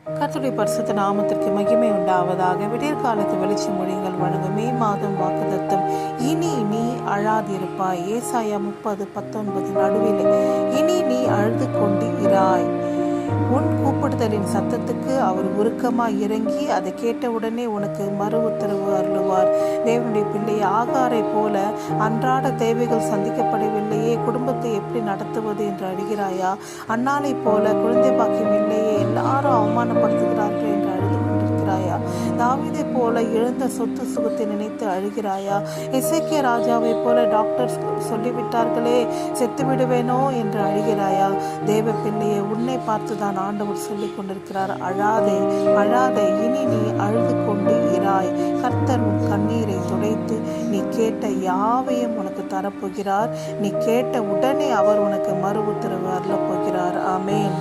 கர்த்தருடைய பரிசுத்த நாமத்திற்கு மகிமை உண்டாவதாக. விடியற்காலத்து வெளிச்ச மொழிகள் வழங்கும் மே மாதம் வாக்குத்தத்தம். இனி நீ அழாதிருப்பாய். ஏசாயா 30:19 நடுவில் இனி நீ அழுது கொண்டு இராய். உன் கூப்பிடுதலின் சத்தத்துக்கு அவர் உருக்கமாய் இறங்கி அதை கேட்டவுடனே உனக்கு மறு உத்தரவு அருளுவார். தேவனுடைய பிள்ளை ஆகாரை போல அன்றாட தேவைகள் சந்திக்கப்படவில்லையே, குடும்பத்தை எப்படி நடத்துவது என்று அழுகிறாயா? அன்னாலை போல குழந்தை பாக்கியம் இல்லையே, எல்லாரும் அவமானப்படுத்துகிறார்கள் என்று அழுது கொண்டிருக்கிறாயா? தாவீதை போல இழந்த சொத்து சுகத்தை நினைத்து அழுகிறாயா? எசேக்கியா ராஜாவை போல டாக்டர் சொல்லிவிட்டார்களே, செத்து விடுவேனோ என்று அழுகிறாயா? தேவ பிள்ளையை உன்னை பார்த்துதான் ஆண்டவர் சொல்லிக் கொண்டிருக்கிறார். அழாதே, அழாதே, இனி நீ அழுது கொண்டு இராய். கர்த்தர் உன் கண்ணீரை துடைத்து நீ கேட்ட யாவையும் உனக்கு தரப்போகிறார். நீ கேட்ட உடனே அவர் உனக்கு மறு உத்தரவு அருளப் போகிறார். ஆமென்.